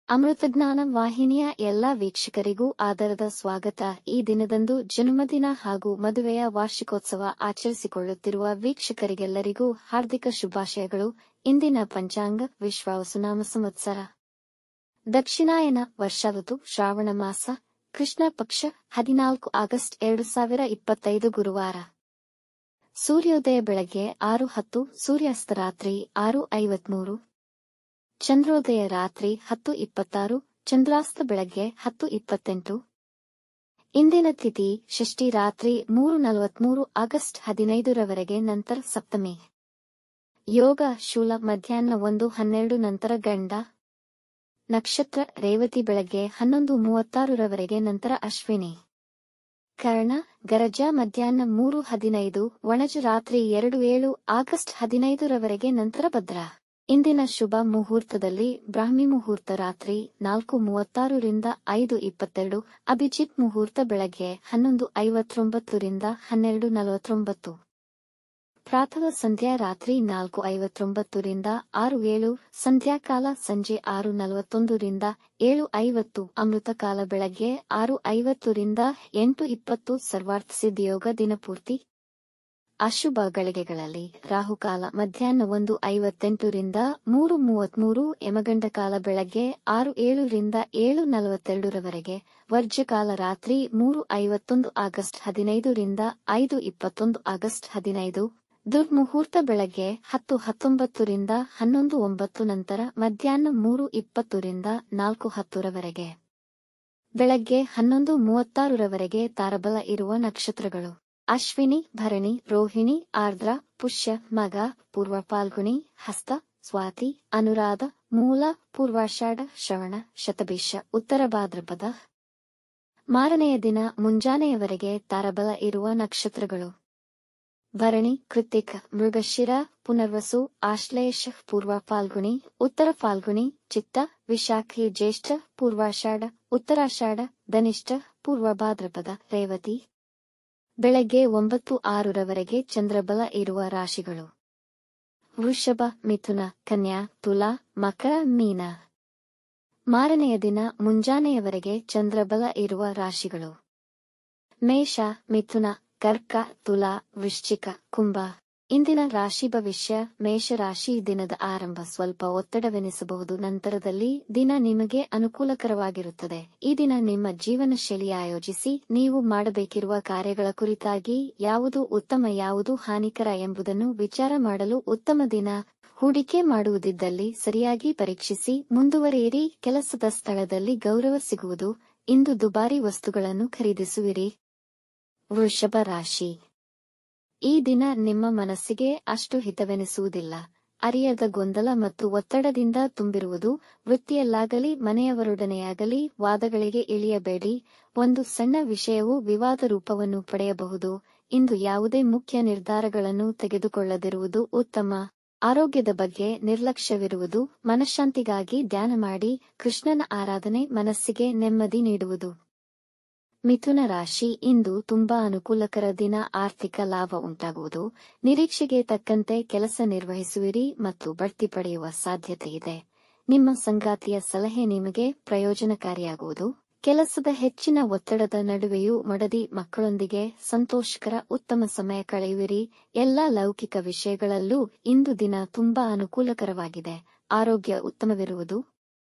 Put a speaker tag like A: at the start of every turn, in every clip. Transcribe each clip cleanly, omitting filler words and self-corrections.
A: ಅಮೃತಜ್ಞಾನ ವಾಹಿನಿಯ ಎಲ್ಲಾ ವೀಕ್ಷಕರಿಗೂ ಆದರದ ಸ್ವಾಗತ. ಈ ದಿನದಂದು ಜನ್ಮದಿನ ಹಾಗೂ ಮದುವೆಯ ವಾರ್ಷಿಕೋತ್ಸವ ಆಚರಿಸಿಕೊಳ್ಳುತ್ತಿರುವ ವೀಕ್ಷಕರಿಗೆಲ್ಲರಿಗೂ ಹಾರ್ದಿಕ ಶುಭಾಶಯಗಳು. ಇಂದಿನ ಪಂಚಾಂಗ ವಿಶ್ವಾವಸುನಾಮ ಸಂವತ್ಸರ ದಕ್ಷಿಣಾಯನ ವರ್ಷ ಋತು ಶ್ರಾವಣ ಮಾಸ ಕೃಷ್ಣ ಪಕ್ಷ 14 ಆಗಸ್ಟ್ 2025 ಗುರುವಾರ. ಸೂರ್ಯೋದಯ ಬೆಳಗ್ಗೆ 6:10, ಸೂರ್ಯಾಸ್ತ ರಾತ್ರಿ 6:53, ಚಂದ್ರೋದಯ ರಾತ್ರಿ 10:26, ಚಂದ್ರಾಸ್ತ ಬೆಳಗ್ಗೆ 10:28. ಇಂದಿನ ತಿಥಿ ಷಷ್ಠಿ ರಾತ್ರಿ 3:43 ಆಗಸ್ಟ್ 15ರವರೆಗೆ, ನಂತರ ಸಪ್ತಮಿ. ಯೋಗ ಶೂಲ ಮಧ್ಯಾಹ್ನ 1:12 ನಂತರ ಗಂಡ. ನಕ್ಷತ್ರ ರೇವತಿ ಬೆಳಗ್ಗೆ 11:36ರವರೆಗೆ, ನಂತರ ಅಶ್ವಿನಿ. ಕರ್ಣ ಗರಜ ಮಧ್ಯಾಹ್ನ 3:15, ವಣಜ ರಾತ್ರಿ 2:07 ಆಗಸ್ಟ್ 15ರವರೆಗೆ, ನಂತರ ಭದ್ರ. ಇಂದಿನ ಶುಭ ಮುಹೂರ್ತದಲ್ಲಿ ಬ್ರಾಹ್ಮಿ ಮುಹೂರ್ತ ರಾತ್ರಿ 4:36 ರಿಂದ 5:22, ಅಭಿಜಿತ್ ಮುಹೂರ್ತ ಬೆಳಗ್ಗೆ 11:59 ರಿಂದ 12:49, ಪ್ರಾತಃ ಸಂಧ್ಯಾ ರಾತ್ರಿ 4:59 ರಿಂದ 6:07, ಸಂಧ್ಯಾಕಾಲ ಸಂಜೆ 6:41 ರಿಂದ 7:50, ಅಮೃತ ಕಾಲ ಬೆಳಗ್ಗೆ 6:50 ರಿಂದ 8:20. ಸರ್ವಾರ್ಥ ಸಿದ್ಧಿಯೋಗ ದಿನಪೂರ್ತಿ. ಅಶುಭ ಗಳಿಗೆಗಳಲ್ಲಿ ರಾಹುಕಾಲ ಮಧ್ಯಾಹ್ನ 1:58 ರಿಂದ 3:33, ಯಮಗಂಡ ಕಾಲ ಬೆಳಗ್ಗೆ 6:07 ರಿಂದ 7:42ರವರೆಗೆ, ವರ್ಜ್ಯಕಾಲ ರಾತ್ರಿ 3:51 ಆಗಸ್ಟ್ 15 ರಿಂದ 5:21 ಆಗಸ್ಟ್ 15, ದುರ್ಮುಹೂರ್ತ ಬೆಳಗ್ಗೆ 10:19 ರಿಂದ 11:09, ನಂತರ ಮಧ್ಯಾಹ್ನ 3:20 ರಿಂದ 4:10ರವರೆಗೆ. ಬೆಳಗ್ಗೆ 11:36ರವರೆಗೆ ತಾರಬಲ ಇರುವ ನಕ್ಷತ್ರಗಳು: ಅಶ್ವಿನಿ, ಭರಣಿ, ರೋಹಿಣಿ, ಆರ್ದ್ರ, ಪುಷ್ಯ, ಮಗ, ಪೂರ್ವ ಫಾಲ್ಗುಣಿ, ಹಸ್ತ, ಸ್ವಾತಿ, ಅನುರಾಧ, ಮೂಲ, ಪೂರ್ವಾಷಾಢ, ಶ್ರವಣ, ಶತಭಿಷ, ಉತ್ತರ ಭಾದ್ರಪದ. ಮಾರನೆಯ ದಿನ ಮುಂಜಾನೆಯವರೆಗೆ ತಾರಬಲ ಇರುವ ನಕ್ಷತ್ರಗಳು: ಭರಣಿ, ಕೃತ್ತಿಕ, ಮೃಗಶಿರ, ಪುನರ್ವಸು, ಆಶ್ಲೇಷ, ಪೂರ್ವ ಫಾಲ್ಗುಣಿ, ಉತ್ತರ ಫಾಲ್ಗುಣಿ, ಚಿತ್ತ, ವಿಶಾಖಿ, ಜ್ಯೇಷ್ಠ, ಪೂರ್ವಾಷಾಢ, ಉತ್ತರಾಷಾಢ, ಧನಿಷ್ಠ, ಪೂರ್ವ ಭಾದ್ರಪದ, ರೇವತಿ. ಬೆಳಗ್ಗೆ 9:06ರವರೆಗೆ ಚಂದ್ರಬಲ ಇರುವ ರಾಶಿಗಳು: ವೃಷಭ, ಮಿಥುನ, ಕನ್ಯಾ, ತುಲಾ, ಮಕರ, ಮೀನ. ಮಾರನೆಯ ದಿನ ಮುಂಜಾನೆಯವರೆಗೆ ಚಂದ್ರಬಲ ಇರುವ ರಾಶಿಗಳು: ಮೇಷ, ಮಿಥುನ, ಕರ್ಕ, ತುಲಾ, ವೃಶ್ಚಿಕ, ಕುಂಭ. ಇಂದಿನ ರಾಶಿ ಭವಿಷ್ಯ: ಮೇಷರಾಶಿ. ದಿನದ ಆರಂಭ ಸ್ವಲ್ಪ ಒತ್ತಡವೆನಿಸಬಹುದು, ನಂತರದಲ್ಲಿ ದಿನ ನಿಮಗೆ ಅನುಕೂಲಕರವಾಗಿರುತ್ತದೆ. ಈ ದಿನ ನಿಮ್ಮ ಜೀವನ ಶೈಲಿ ಆಯೋಜಿಸಿ ನೀವು ಮಾಡಬೇಕಿರುವ ಕಾರ್ಯಗಳ ಕುರಿತಾಗಿ ಯಾವುದು ಉತ್ತಮ ಯಾವುದು ಹಾನಿಕರ ಎಂಬುದನ್ನು ವಿಚಾರ ಮಾಡಲು ಉತ್ತಮ ದಿನ. ಹೂಡಿಕೆ ಮಾಡುವುದಿದ್ದಲ್ಲಿ ಸರಿಯಾಗಿ ಪರೀಕ್ಷಿಸಿ ಮುಂದುವರಿಯಿರಿ. ಕೆಲಸದ ಸ್ಥಳದಲ್ಲಿ ಗೌರವ ಸಿಗುವುದು. ಇಂದು ದುಬಾರಿ ವಸ್ತುಗಳನ್ನು ಖರೀದಿಸುವಿರಿ. ವೃಷಭ ರಾಶಿ. ಈ ದಿನ ನಿಮ್ಮ ಮನಸ್ಸಿಗೆ ಅಷ್ಟು ಹಿತವೆನಿಸುವುದಿಲ್ಲ. ಅರಿಯದ ಗೊಂದಲ ಮತ್ತು ಒತ್ತಡದಿಂದ ತುಂಬಿರುವುದು. ವೃತ್ತಿಯಲ್ಲಾಗಲಿ ಮನೆಯವರೊಡನೆಯಾಗಲಿ ವಾದಗಳಿಗೆ ಇಳಿಯಬೇಡಿ. ಒಂದು ಸಣ್ಣ ವಿಷಯವು ವಿವಾದ ರೂಪವನ್ನು ಪಡೆಯಬಹುದು. ಇಂದು ಯಾವುದೇ ಮುಖ್ಯ ನಿರ್ಧಾರಗಳನ್ನು ತೆಗೆದುಕೊಳ್ಳದಿರುವುದು ಉತ್ತಮ. ಆರೋಗ್ಯದ ಬಗ್ಗೆ ನಿರ್ಲಕ್ಷ್ಯವಿರುವುದು. ಮನಃಶಾಂತಿಗಾಗಿ ಧ್ಯಾನ ಮಾಡಿ. ಕೃಷ್ಣನ ಆರಾಧನೆ ಮನಸ್ಸಿಗೆ ನೆಮ್ಮದಿ ನೀಡುವುದು. ಮಿಥುನ ರಾಶಿ. ಇಂದು ತುಂಬಾ ಅನುಕೂಲಕರ ದಿನ. ಆರ್ಥಿಕ ಲಾಭ ಉಂಟಾಗುವುದು. ನಿರೀಕ್ಷೆಗೆ ತಕ್ಕಂತೆ ಕೆಲಸ ನಿರ್ವಹಿಸುವಿರಿ ಮತ್ತು ಬಡ್ತಿ ಪಡೆಯುವ ಸಾಧ್ಯತೆ ಇದೆ. ನಿಮ್ಮ ಸಂಗಾತಿಯ ಸಲಹೆ ನಿಮಗೆ ಪ್ರಯೋಜನಕಾರಿಯಾಗುವುದು. ಕೆಲಸದ ಹೆಚ್ಚಿನ ಒತ್ತಡದ ನಡುವೆಯೂ ಮಡದಿ ಮಕ್ಕಳೊಂದಿಗೆ ಸಂತೋಷಕರ ಉತ್ತಮ ಸಮಯ ಕಳೆಯುವಿರಿ. ಎಲ್ಲಾ ಲೌಕಿಕ ವಿಷಯಗಳಲ್ಲೂ ಇಂದು ದಿನ ತುಂಬಾ ಅನುಕೂಲಕರವಾಗಿದೆ. ಆರೋಗ್ಯ ಉತ್ತಮವಿರುವುದು.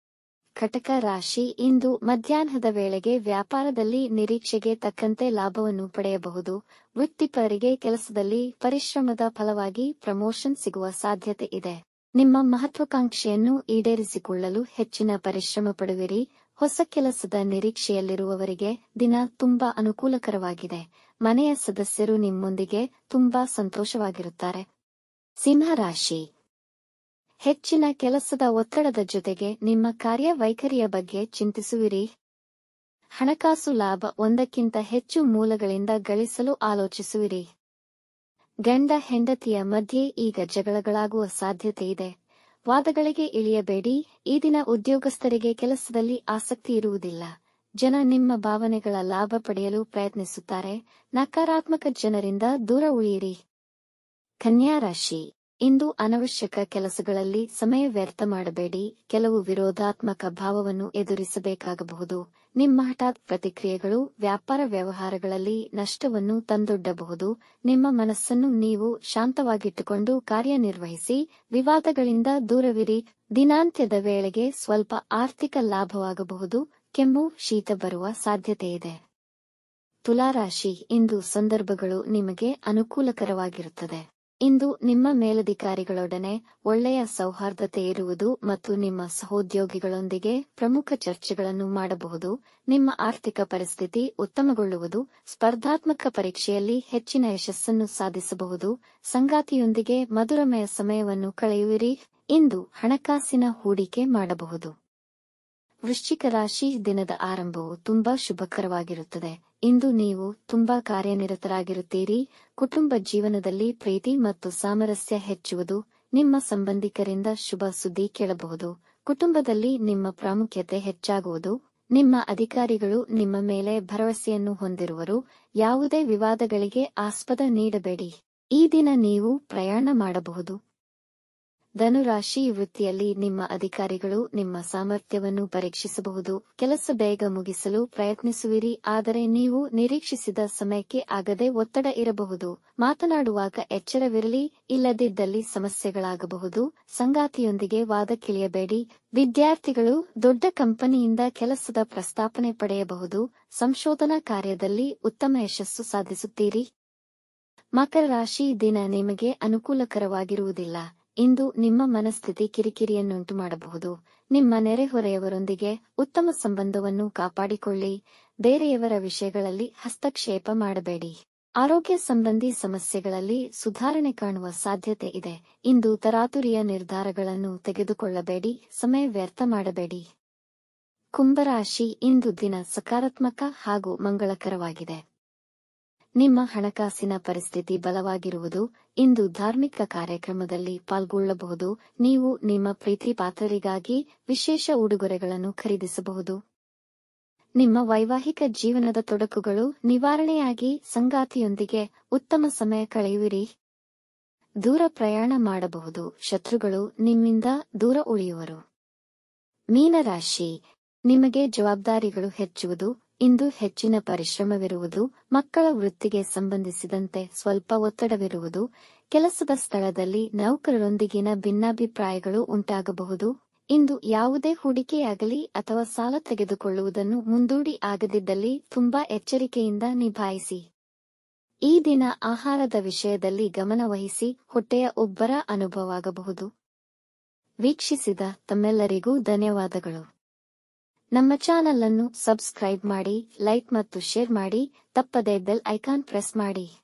A: ಕಟಕ ರಾಶಿ. ಇಂದು ಮಧ್ಯಾಹ್ನದ ವೇಳೆಗೆ ವ್ಯಾಪಾರದಲ್ಲಿ ನಿರೀಕ್ಷೆಗೆ ತಕ್ಕಂತೆ ಲಾಭವನ್ನು ಪಡೆಯಬಹುದು. ವೃತ್ತಿಪರರಿಗೆ ಕೆಲಸದಲ್ಲಿ ಪರಿಶ್ರಮದ ಫಲವಾಗಿ ಪ್ರಮೋಷನ್ ಸಿಗುವ ಸಾಧ್ಯತೆ ಇದೆ. ನಿಮ್ಮ ಮಹತ್ವಾಕಾಂಕ್ಷೆಯನ್ನು ಈಡೇರಿಸಿಕೊಳ್ಳಲು ಹೆಚ್ಚಿನ ಪರಿಶ್ರಮ ಪಡುವಿರಿ. ಹೊಸ ಕೆಲಸದ ನಿರೀಕ್ಷೆಯಲ್ಲಿರುವವರಿಗೆ ದಿನ ತುಂಬಾ ಅನುಕೂಲಕರವಾಗಿದೆ. ಮನೆಯ ಸದಸ್ಯರು ನಿಮ್ಮೊಂದಿಗೆ ತುಂಬಾ ಸಂತೋಷವಾಗಿರುತ್ತಾರೆ. ಸಿಂಹ ರಾಶಿ. ಹೆಚ್ಚಿನ ಕೆಲಸದ ಒತ್ತಡದ ಜೊತೆಗೆ ನಿಮ್ಮ ಕಾರ್ಯವೈಖರಿಯ ಬಗ್ಗೆ ಚಿಂತಿಸುವಿರಿ. ಹಣಕಾಸು ಲಾಭ ಒಂದಕ್ಕಿಂತ ಹೆಚ್ಚು ಮೂಲಗಳಿಂದ ಗಳಿಸಲು ಆಲೋಚಿಸುವಿರಿ. ಗಂಡ ಹೆಂಡತಿಯ ಮಧ್ಯೆ ಈಗ ಜಗಳಗಳಾಗುವ ಸಾಧ್ಯತೆ ಇದೆ. ವಾದಗಳಿಗೆ ಇಳಿಯಬೇಡಿ. ಈ ದಿನ ಉದ್ಯೋಗಸ್ಥರಿಗೆ ಕೆಲಸದಲ್ಲಿ ಆಸಕ್ತಿ ಇರುವುದಿಲ್ಲ. ಜನ ನಿಮ್ಮ ಭಾವನೆಗಳ ಲಾಭ ಪಡೆಯಲು ಪ್ರಯತ್ನಿಸುತ್ತಾರೆ. ನಕಾರಾತ್ಮಕ ಜನರಿಂದ ದೂರ ಉಳಿಯಿರಿ. ಕನ್ಯಾ ರಾಶಿ. ಇಂದು ಅನವಶ್ಯಕ ಕೆಲಸಗಳಲ್ಲಿ ಸಮಯ ವ್ಯರ್ಥ ಮಾಡಬೇಡಿ. ಕೆಲವು ವಿರೋಧಾತ್ಮಕ ಭಾವವನ್ನು ಎದುರಿಸಬೇಕಾಗಬಹುದು. ನಿಮ್ಮ ಹಠಾತ್ ಪ್ರತಿಕ್ರಿಯೆಗಳು ವ್ಯಾಪಾರ ವ್ಯವಹಾರಗಳಲ್ಲಿ ನಷ್ಟವನ್ನು ತಂದೊಡ್ಡಬಹುದು. ನಿಮ್ಮ ಮನಸ್ಸನ್ನು ನೀವು ಶಾಂತವಾಗಿಟ್ಟುಕೊಂಡು ಕಾರ್ಯನಿರ್ವಹಿಸಿ. ವಿವಾದಗಳಿಂದ ದೂರವಿರಿ. ದಿನಾಂತ್ಯದ ವೇಳೆಗೆ ಸ್ವಲ್ಪ ಆರ್ಥಿಕ ಲಾಭವಾಗಬಹುದು. ಕೆಮ್ಮು, ಶೀತ ಬರುವ ಸಾಧ್ಯತೆಯಿದೆ. ತುಲಾರಾಶಿ, ಇಂದು ಸಂದರ್ಭಗಳು ನಿಮಗೆ ಅನುಕೂಲಕರವಾಗಿರುತ್ತದೆ. ಇಂದು ನಿಮ್ಮ ಮೇಲಧಿಕಾರಿಗಳೊಡನೆ ಒಳ್ಳೆಯ ಸೌಹಾರ್ದತೆ ಇರುವುದು ಮತ್ತು ನಿಮ್ಮ ಸಹೋದ್ಯೋಗಿಗಳೊಂದಿಗೆ ಪ್ರಮುಖ ಚರ್ಚೆಗಳನ್ನು ಮಾಡಬಹುದು. ನಿಮ್ಮ ಆರ್ಥಿಕ ಪರಿಸ್ಥಿತಿ ಉತ್ತಮಗೊಳ್ಳುವುದು. ಸ್ಪರ್ಧಾತ್ಮಕ ಪರೀಕ್ಷೆಯಲ್ಲಿ ಹೆಚ್ಚಿನ ಯಶಸ್ಸನ್ನು ಸಾಧಿಸಬಹುದು. ಸಂಗಾತಿಯೊಂದಿಗೆ ಮಧುರಮಯ ಸಮಯವನ್ನು ಕಳೆಯುವಿರಿ. ಇಂದು ಹಣಕಾಸಿನ ಹೂಡಿಕೆ ಮಾಡಬಹುದು. ವೃಶ್ಚಿಕ ರಾಶಿ, ದಿನದ ಆರಂಭವು ತುಂಬಾ ಶುಭಕರವಾಗಿರುತ್ತದೆ. ಇಂದು ನೀವು ತುಂಬಾ ಕಾರ್ಯನಿರತರಾಗಿರುತ್ತೀರಿ. ಕುಟುಂಬ ಜೀವನದಲ್ಲಿ ಪ್ರೀತಿ ಮತ್ತು ಸಾಮರಸ್ಯ ಹೆಚ್ಚುವುದು. ನಿಮ್ಮ ಸಂಬಂಧಿಕರಿಂದ ಶುಭ ಸುದ್ದಿ ಕೇಳಬಹುದು. ಕುಟುಂಬದಲ್ಲಿ ನಿಮ್ಮ ಪ್ರಾಮುಖ್ಯತೆ ಹೆಚ್ಚಾಗುವುದು. ನಿಮ್ಮ ಅಧಿಕಾರಿಗಳು ನಿಮ್ಮ ಮೇಲೆ ಭರವಸೆಯನ್ನು ಹೊಂದಿರುವರು. ಯಾವುದೇ ವಿವಾದಗಳಿಗೆ ಆಸ್ಪದ ನೀಡಬೇಡಿ. ಈ ದಿನ ನೀವು ಪ್ರಯಾಣ ಮಾಡಬಹುದು. ಧನುರಾಶಿ, ವೃತ್ತಿಯಲ್ಲಿ ನಿಮ್ಮ ಅಧಿಕಾರಿಗಳು ನಿಮ್ಮ ಸಾಮರ್ಥ್ಯವನ್ನು ಪರೀಕ್ಷಿಸಬಹುದು. ಕೆಲಸ ಬೇಗ ಮುಗಿಸಲು ಪ್ರಯತ್ನಿಸುವಿರಿ, ಆದರೆ ನೀವು ನಿರೀಕ್ಷಿಸಿದ ಸಮಯಕ್ಕೆ ಆಗದೆ ಒತ್ತಡ ಇರಬಹುದು. ಮಾತನಾಡುವಾಗ ಎಚ್ಚರವಿರಲಿ, ಇಲ್ಲದಿದ್ದಲ್ಲಿ ಸಮಸ್ಯೆಗಳಾಗಬಹುದು. ಸಂಗಾತಿಯೊಂದಿಗೆ ವಾದಕ್ಕಿಳಿಯಬೇಡಿ. ವಿದ್ಯಾರ್ಥಿಗಳು ದೊಡ್ಡ ಕಂಪನಿಯಿಂದ ಕೆಲಸದ ಪ್ರಸ್ತಾಪನೆ ಪಡೆಯಬಹುದು. ಸಂಶೋಧನಾ ಕಾರ್ಯದಲ್ಲಿ ಉತ್ತಮ ಯಶಸ್ಸು ಸಾಧಿಸುತ್ತೀರಿ. ಮಕರ ರಾಶಿ, ದಿನ ನಿಮಗೆ ಅನುಕೂಲಕರವಾಗಿರುವುದಿಲ್ಲ. ಇಂದು ನಿಮ್ಮ ಮನಸ್ಥಿತಿ ಕಿರಿಕಿರಿಯನ್ನುಂಟು ಮಾಡಬಹುದು. ನಿಮ್ಮ ನೆರೆಹೊರೆಯವರೊಂದಿಗೆ ಉತ್ತಮ ಸಂಬಂಧವನ್ನು ಕಾಪಾಡಿಕೊಳ್ಳಿ. ಬೇರೆಯವರ ವಿಷಯಗಳಲ್ಲಿ ಹಸ್ತಕ್ಷೇಪ ಮಾಡಬೇಡಿ. ಆರೋಗ್ಯ ಸಂಬಂಧಿ ಸಮಸ್ಯೆಗಳಲ್ಲಿ ಸುಧಾರಣೆ ಕಾಣುವ ಸಾಧ್ಯತೆ ಇದೆ. ಇಂದು ತರಾತುರಿಯ ನಿರ್ಧಾರಗಳನ್ನು ತೆಗೆದುಕೊಳ್ಳಬೇಡಿ. ಸಮಯ ವ್ಯರ್ಥ ಮಾಡಬೇಡಿ. ಕುಂಭರಾಶಿ, ಇಂದು ದಿನ ಸಕಾರಾತ್ಮಕ ಹಾಗೂ ಮಂಗಳಕರವಾಗಿದೆ. ನಿಮ್ಮ ಹಣಕಾಸಿನ ಪರಿಸ್ಥಿತಿ ಬಲವಾಗಿರುವುದು. ಇಂದು ಧಾರ್ಮಿಕ ಕಾರ್ಯಕ್ರಮದಲ್ಲಿ ಪಾಲ್ಗೊಳ್ಳಬಹುದು. ನೀವು ನಿಮ್ಮ ಪ್ರೀತಿ ಪಾತ್ರರಿಗಾಗಿ ವಿಶೇಷ ಉಡುಗೊರೆಗಳನ್ನು ಖರೀದಿಸಬಹುದು. ನಿಮ್ಮ ವೈವಾಹಿಕ ಜೀವನದ ತೊಡಕುಗಳು ನಿವಾರಣೆಯಾಗಿ ಸಂಗಾತಿಯೊಂದಿಗೆ ಉತ್ತಮ ಸಮಯ ಕಳೆಯುವಿರಿ. ದೂರ ಪ್ರಯಾಣ ಮಾಡಬಹುದು. ಶತ್ರುಗಳು ನಿಮ್ಮಿಂದ ದೂರ ಉಳಿಯುವರು. ಮೀನರಾಶಿ, ನಿಮಗೆ ಜವಾಬ್ದಾರಿಗಳು ಹೆಚ್ಚುವುದು. ಇಂದು ಹೆಚ್ಚಿನ ಪರಿಶ್ರಮವಿರುವುದು. ಮಕ್ಕಳ ವೃತ್ತಿಗೆ ಸಂಬಂಧಿಸಿದಂತೆ ಸ್ವಲ್ಪ ಒತ್ತಡವಿರುವುದು. ಕೆಲಸದ ಸ್ಥಳದಲ್ಲಿ ನೌಕರರೊಂದಿಗಿನ ಭಿನ್ನಾಭಿಪ್ರಾಯಗಳು ಉಂಟಾಗಬಹುದು. ಇಂದು ಯಾವುದೇ ಹೂಡಿಕೆಯಾಗಲಿ ಅಥವಾ ಸಾಲ ತೆಗೆದುಕೊಳ್ಳುವುದನ್ನು ಮುಂದೂಡಿ ಆಗದಿದ್ದಲ್ಲಿ ತುಂಬಾ ಎಚ್ಚರಿಕೆಯಿಂದ ನಿಭಾಯಿಸಿ. ಈ ದಿನ ಆಹಾರದ ವಿಷಯದಲ್ಲಿ ಗಮನ ವಹಿಸಿ. ಹೊಟ್ಟೆಯ ಉಬ್ಬರ ಅನುಭವವಾಗಬಹುದು. ವೀಕ್ಷಿಸಿದ ತಮ್ಮೆಲ್ಲರಿಗೂ ಧನ್ಯವಾದಗಳು. ನಮ್ಮ ಚಾನಲ್ ಅನ್ನು ಸಬ್ಸ್ಕ್ರೈಬ್ ಮಾಡಿ, ಲೈಕ್ ಮತ್ತು ಶೇರ್ ಮಾಡಿ. ತಪ್ಪದೇ ಬೆಲ್ ಐಕಾನ್ ಪ್ರೆಸ್ ಮಾಡಿ.